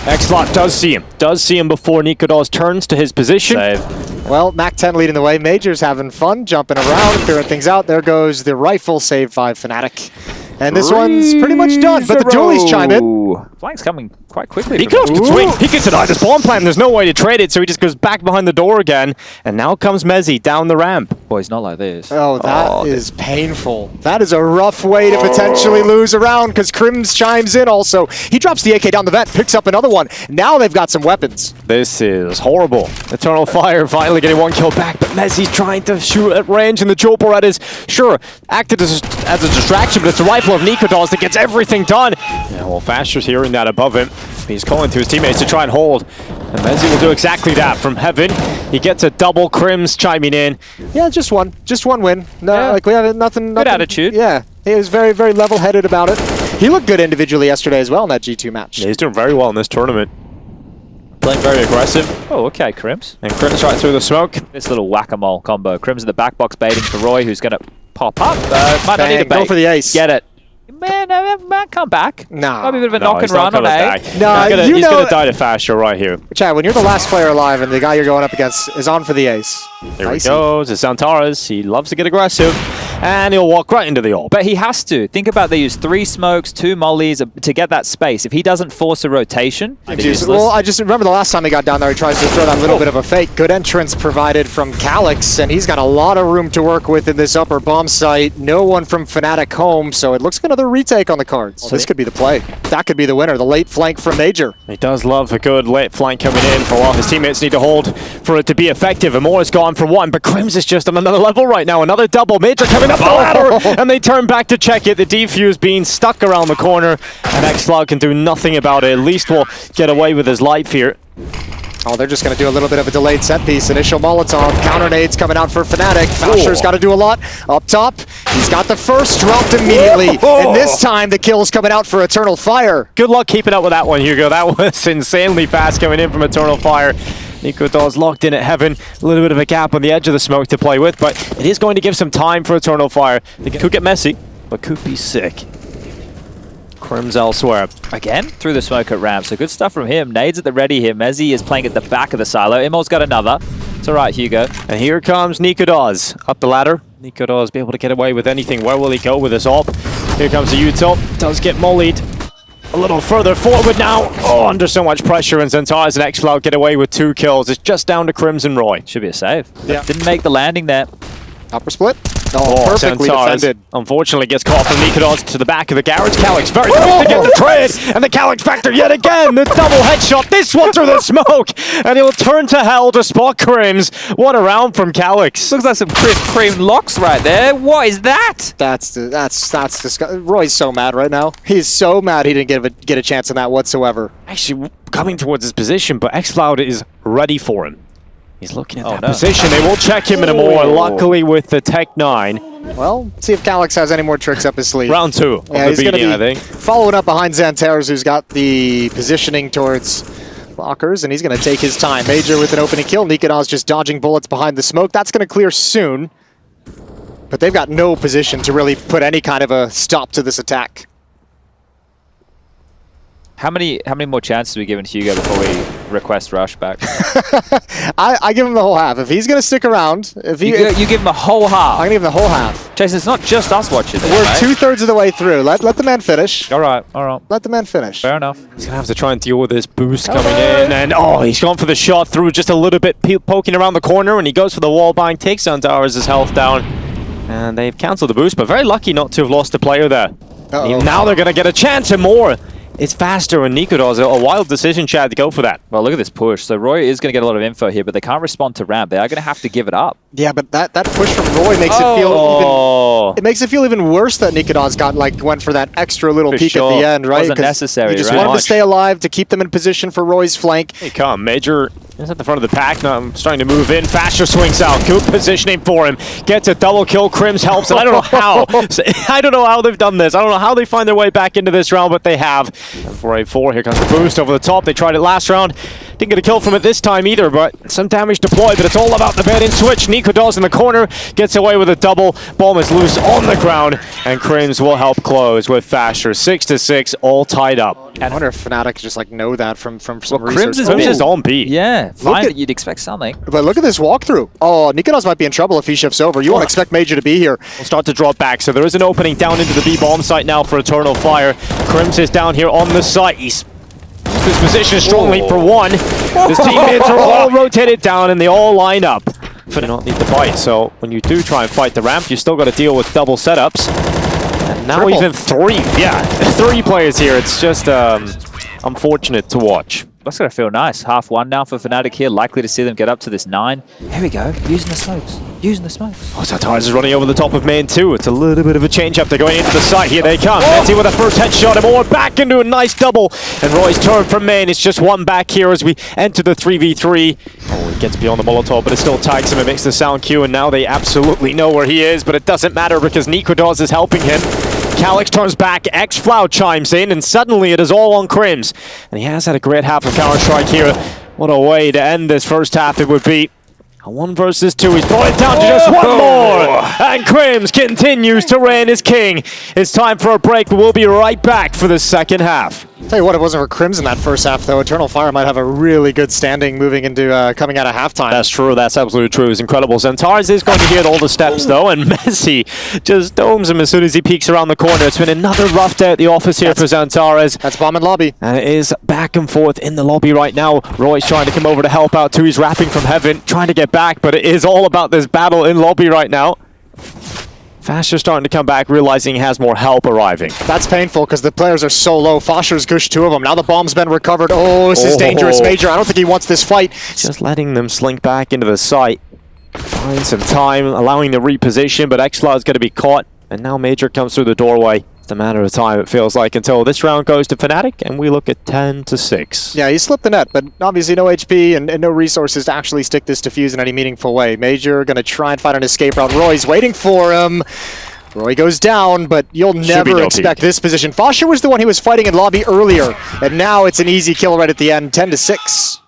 XLOT does see him before NiKo turns to his position. Save. Well, Mac-10 leading the way. Major's having fun, jumping around, clearing things out. There goes the rifle save by fnatic. And this one's pretty much done, but the dualies chime in. Flank's coming quite quickly. NiKo can swing. He gets deny this bomb plan. There's no way to trade it, so he just goes back behind the door again. And now comes MeiBR down the ramp. Boys, not like this. Oh, that is painful. That is a rough way to potentially lose a round, because Crims chimes in also. He drops the AK down the vent, picks up another one. Now they've got some weapons. This is horrible. Eternal Fire finally getting 1 kill back, but MeiBR's trying to shoot at range, and the Jewel Barrette is, sure, acted as a distraction, but it's the rifle of NiKo that gets everything done. Yeah, well, Fasher's hearing that above him. He's calling to his teammates to try and hold. And MeiBR will do exactly that from heaven. He gets a double. Crims chiming in. Yeah, just one win. No, Yeah. like we have nothing. Good attitude. Yeah, he was very, very level-headed about it. He looked good individually yesterday as well in that G2 match. Yeah, he's doing very well in this tournament. Playing very aggressive. Oh, okay, Crims. And Crims right through the smoke. This little whack-a-mole combo. Crims in the back box baiting for Roy, who's going to pop up. Might not need a bait. Go for the ace. Get it. Man, man, come back. Nah. Might be a bit of a knock and he's not run on coming A. back. Nah, he's gonna die to Fasher right here. Chad, when you're the last player alive and the guy you're going up against is on for the ace. There he goes. It's XANTARES. He loves to get aggressive. And he'll walk right into the AWP. But he has to. Think about they use 3 smokes, 2 mollies to get that space. If he doesn't force a rotation, they're useless. Well, I just remember the last time he got down there, he tries to throw that little bit of a fake. Good entrance provided from Calyx, and he's got a lot of room to work with in this upper bomb site. No one from fnatic home, so it looks like another retake on the cards. So this could be the play. That could be the winner, the late flank from Major. He does love a good late flank coming in for while his teammates need to hold for it to be effective. Amor is gone for 1, but Crims is just on another level right now. Another double. Major coming up the ladder, and they turn back to check it. The defuse being stuck around the corner, and XLOT can do nothing about it. At least we'll get away with his life here. Oh, they're just going to do a little bit of a delayed set piece. Initial Molotov, counter nades coming out for fnatic. Fasher's got to do a lot. Up top, he's got the first dropped immediately. And this time, the kill's coming out for Eternal Fire. Good luck keeping up with that one, Hugo. That was insanely fast coming in from Eternal Fire. NiKo locked in at heaven. A little bit of a gap on the edge of the smoke to play with, but it is going to give some time for Eternal Fire. They could get messy, but could be sick. Crims elsewhere. Again, through the smoke at ramp. So good stuff from him. Nades at the ready here. MeiBR is playing at the back of the silo. Imol's got another. It's all right, Hugo. And here comes NiKo up the ladder. NiKo be able to get away with anything. Where will he go with his AWP? Here comes the util. Does get mollied. A little further forward now. Oh, under so much pressure, and XANTARES and XFlow get away with 2 kills. It's just down to Crims and Roy. Should be a save. Yeah. Didn't make the landing there. Upper split. Oh, perfectly XANTARES defended. unfortunately gets caught from NiKo to the back of the garage. Calyx very quick to get the trade, and the Calyx factor yet again. The double headshot, this one through the smoke, and he'll turn to hell to spot Crims. What a round from Calyx. Looks like some crisp cream locks right there. What is that? That's disgusting. Roy's so mad right now. He's so mad he didn't get a chance on that whatsoever. Actually, coming towards his position, but XCloud is ready for him. He's looking at that no. position. They will check him in a more. Luckily with the Tech 9. Well, see if Calyx has any more tricks up his sleeve. Round 2 of Yeah, the he's going beating, I to be think. following up behind XANTARES, who's got the positioning towards lockers, and he's going to take his time. Major with an opening kill. NiKo just dodging bullets behind the smoke. That's going to clear soon. but they've got no position to really put any kind of a stop to this attack. How many more chances are we giving Hugo before we request rush back? I give him the whole half. If he's going to stick around, if he, you give him a whole half. I'm going to give him the whole half. Chase, it's not just us watching this, We're mate. 2/3 of the way through. Let the man finish. All right. Let the man finish. Fair enough. He's going to have to try and deal with this boost coming in. And he's gone for the shot through just a little bit, poking around the corner. And he goes for the wall bang, takes XANTARES' health down. And they've cancelled the boost, but very lucky not to have lost a player there. Now they're going to get a chance and more. It's faster, and NiKo does a wild decision, Chad, to go for that. Well, look at this push. So Roy is going to get a lot of info here, but they can't respond to ramp. They are going to have to give it up. Yeah, but that push from Roy makes it feel even. It makes it feel even worse that NiKo went for that extra little peek at the end, right? Wasn't necessary. He just right? wanted to stay alive to keep them in position for Roy's flank. Hey, come, Major is at the front of the pack now. I'm starting to move in. Faster swings out. Good positioning for him. Gets a double kill. Crims helps, and I don't know how. I don't know how they've done this. I don't know how they find their way back into this round, but they have. And for a 4, here comes the boost over the top. They tried it last round. Didn't get a kill from it this time either, but some damage deployed. But it's all about the bait-in switch. NiKo does in the corner. Gets away with a double. Bomb is loose on the ground, and Crims will help close with Faster. 6-6, all tied up. I wonder if fnatic just know that from some Crims research. is on B. Yeah, fine. You'd expect something. But look at this walkthrough. Oh, NiKo might be in trouble if he shifts over. You won't expect Major to be here. Will start to drop back, so there is an opening down into the B bomb site now for Eternal Fire. Crims is down here on the site. He's this position strongly for one. His teammates are all rotated down and they all line up. But they don't need to fight, so when you do try and fight the ramp, you still got to deal with double setups. And now even 3. Yeah, 3 players here. It's just unfortunate to watch. That's going to feel nice. Half 1 now for fnatic here. Likely to see them get up to this 9. Here we go. Using the smokes. Oh, XANTARES is running over the top of main 2. It's a little bit of a change-up. They're going into the site. Here they come. Messi with a first headshot and more. Back into a nice double. And Roy's turn from main. It's just 1 back here as we enter the 3v3. Oh, he gets beyond the Molotov, but it still tags him. It makes the sound cue, and now they absolutely know where he is, but it doesn't matter because NiKo is helping him. Calyx turns back, xFlow chimes in, and suddenly it is all on Crims. And he has had a great half of Counter-Strike here. What a way to end this first half it would be. A 1 versus 2, he's brought it down to just 1 more! And Crims continues to reign as king. It's time for a break, but we'll be right back for the second half. Tell you what, it wasn't for Crims in that first half, though. Eternal Fire might have a really good standing moving into coming out of halftime. That's true. That's absolutely true. It's incredible. XANTARES is going to get all the steps, though, and Messi just domes him as soon as he peeks around the corner. It's been another rough day at the office here for XANTARES. That's bomb in lobby. And it is back and forth in the lobby right now. Roy's trying to come over to help out, too. He's rapping from heaven, trying to get back, but it is all about this battle in lobby right now. Faster's starting to come back, realizing he has more help arriving. That's painful because the players are so low. Foster's gushed 2 of them. Now the bomb's been recovered. Oh, this is dangerous, Major. I don't think he wants this fight. Just letting them slink back into the site. Find some time, allowing the reposition, but xFlow is going to be caught. And now Major comes through the doorway. It's a matter of time, it feels like, until this round goes to fnatic, and we look at 10-6. Yeah, he slipped the net, but obviously no HP and no resources to actually stick this defuse in any meaningful way. Major going to try and find an escape route. Roy's waiting for him. Roy goes down, but you'll never expect this position. Foster was the one he was fighting in lobby earlier, and now it's an easy kill right at the end, 10-6.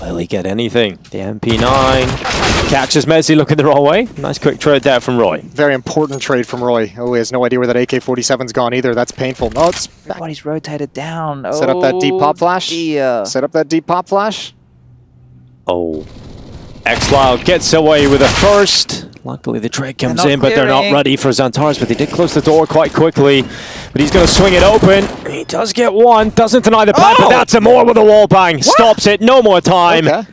Will he get anything? The MP9 catches Messi looking the wrong way. Nice quick trade there from Roy. Very important trade from Roy. Oh, he has no idea where that AK-47's gone either. That's painful. No, it's back. Everybody's rotated down. Set up that deep pop flash. Dear. Set up that deep pop flash. Oh. xFlow gets away with a first. Luckily the trade comes in, but they're not ready for XANTARES, but they did close the door quite quickly. But he's going to swing it open. He does get one, doesn't deny the plant, but that's a more with a wall bang. Stops it, no more time. Okay.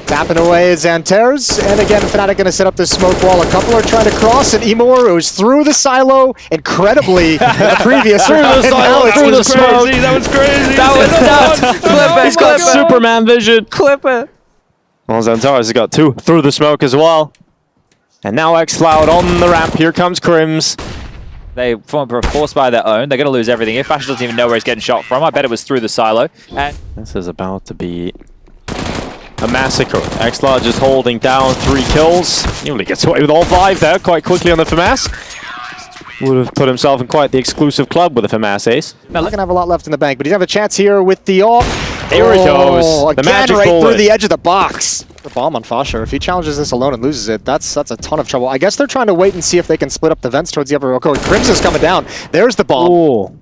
Tapping away is XANTARES, and again, fnatic going to set up the smoke wall. A couple are trying to cross, and Emor goes through the silo incredibly in the previous round. Through the smoke. That was crazy. He's got Superman vision. Clip it. Well, XANTARES has got 2 through the smoke as well. And now xFlow on the ramp. Here comes Crims. They form a force by their own. They're going to lose everything. If Fasher doesn't even know where he's getting shot from, I bet it was through the silo. And this is about to be a massacre. xFlow just holding down 3 kills. He only gets away with all 5 there quite quickly on the FAMAS. Would have put himself in quite the exclusive club with a FAMAS ace. Now, not going to have a lot left in the bank, but he's going to have a chance here with the AWP. Here it goes. The Again, magic right bullet. through the edge of the box. The bomb on Fasher. If he challenges this alone and loses it, that's a ton of trouble. I guess they're trying to wait and see if they can split up the vents towards the upper. Okay, Crimson's coming down. There's the bomb. Ooh.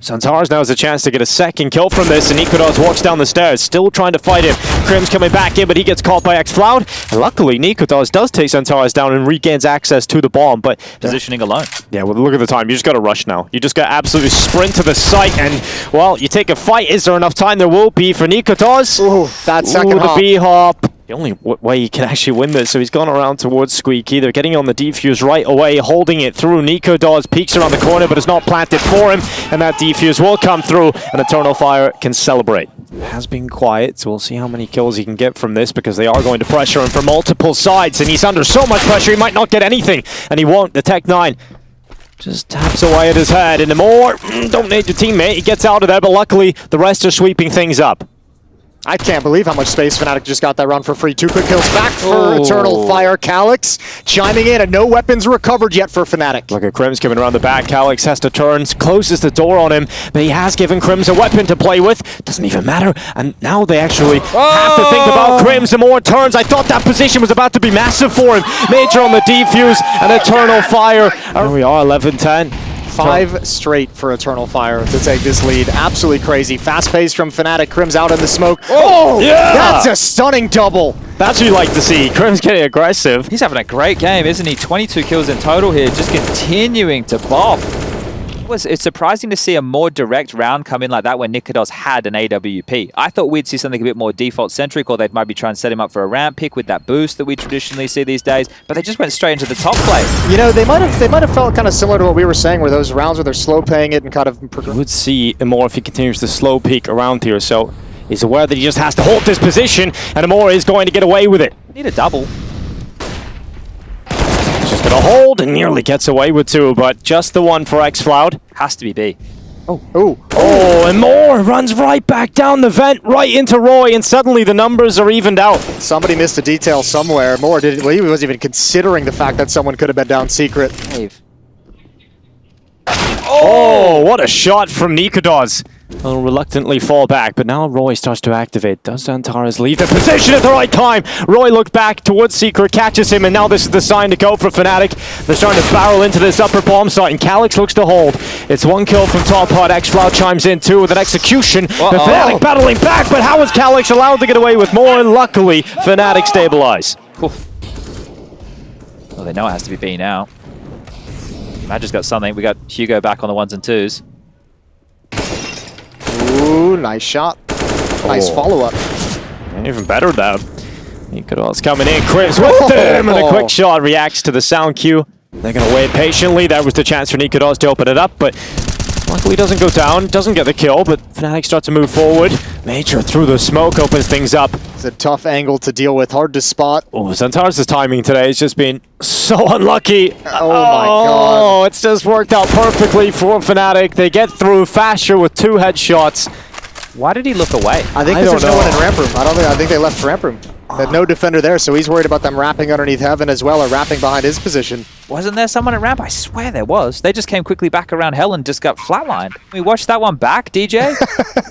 XANTARES now has a chance to get a second kill from this, and NiKo walks down the stairs, still trying to fight him. Crim's coming back in, but he gets caught by XFloud. And luckily, NiKo does take XANTARES down and regains access to the bomb, but... Positioning alone. Yeah, well, look at the time. You just got to rush now. You just got to absolutely sprint to the site, and, well, you take a fight. Is there enough time? There will be for NiKo. Ooh, that second the hop. B-hop. The only way he can actually win this, so he's gone around towards Squeak, either getting on the defuse right away, holding it through. NiKo peeks around the corner, but it's not planted for him, and that defuse will come through, and Eternal Fire can celebrate. It has been quiet, so we'll see how many kills he can get from this, because they are going to pressure him from multiple sides, and he's under so much pressure he might not get anything, and he won't. The Tech-9 just taps away at his head, and the more don't need your teammate, he gets out of there, but luckily the rest are sweeping things up. I can't believe how much space fnatic just got that run for free. 2 quick kills back for Eternal Fire. Calyx chiming in, and no weapons recovered yet for fnatic. Look at Crims coming around the back. Calyx has to turn, closes the door on him, but he has given Crims a weapon to play with. Doesn't even matter, and now they actually have to think about Crims and more turns. I thought that position was about to be massive for him. Major on the defuse, and Eternal Fire. Here we are, 11-10. 5 straight for Eternal Fire to take this lead. Absolutely crazy. Fast pace from fnatic. Crims out in the smoke. Oh, yeah! That's a stunning double. That's what you like to see. Crims getting aggressive. He's having a great game, isn't he? 22 kills in total here, just continuing to bob. It's surprising to see a more direct round come in like that when NiKo had an AWP. I thought we'd see something a bit more default-centric, or they'd maybe try and set him up for a ramp pick with that boost that we traditionally see these days, but they just went straight into the top play. You know, they might have felt kind of similar to what we were saying, where those rounds where they're slow playing it and kind of... You would see Amor if he continues to slow peek around here, so he's aware that he just has to hold this position, and Amor is going to get away with it. Need a double. Just gonna hold and nearly gets away with 2, but just the one for XFloud. Has to be B. Oh, and more runs right back down the vent, right into Roy, and suddenly the numbers are evened out. Somebody missed a detail somewhere. More did. Well, he wasn't even considering the fact that someone could have been down secret. Dave. Oh, what a shot from NiKo. Will reluctantly fall back, but now Roy starts to activate. Does XANTARES leave the position at the right time? Roy looked back towards Secret, catches him, and now this is the sign to go for fnatic. They're starting to barrel into this upper bomb site, and Calyx looks to hold. It's 1 kill from top hut. XFloud chimes in too with an execution. The fnatic battling back, but how is Calyx allowed to get away with more? Luckily, fnatic stabilize. Well, they know it has to be B now. Magic's got something. We got Hugo back on the 1s and 2s. Ooh, nice shot. Nice follow-up. And even better though. NiKo's coming in. Crims with him, and a quick shot reacts to the sound cue. They're going to wait patiently. That was the chance for NiKo to open it up, but luckily doesn't go down, doesn't get the kill, but fnatic start to move forward. Major through the smoke opens things up. It's a tough angle to deal with, hard to spot. Oh, XANTARES' timing today has just been so unlucky. Oh my god. Oh, it's just worked out perfectly for fnatic. They get through Fasher with 2 headshots. Why did he look away? I think there's no one in ramp room. I think they left ramp room. They had no defender there, so he's worried about them wrapping underneath heaven as well, or wrapping behind his position. Wasn't there someone at ramp? I swear there was. They just came quickly back around hell and just got flatlined. We watched that one back, DJ.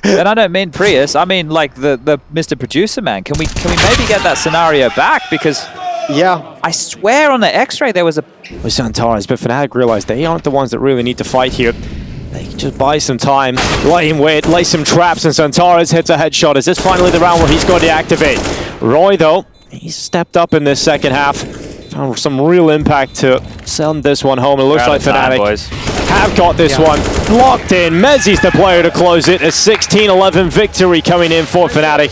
And I don't mean Prius. I mean like the Mr. Producer man. Can we maybe get that scenario back? Because yeah, I swear on the X-ray there was a... With XANTARES, but fnatic realized they aren't the ones that really need to fight here. They can just buy some time, lay him wait, lay some traps, and XANTARES hits a headshot. Is this finally the round where he's going to activate? Roy, though, he's stepped up in this second half. Found some real impact to send this one home. It looks like fnatic have got this one locked in. Mezzi's the player to close it. A 16-11 victory coming in for fnatic.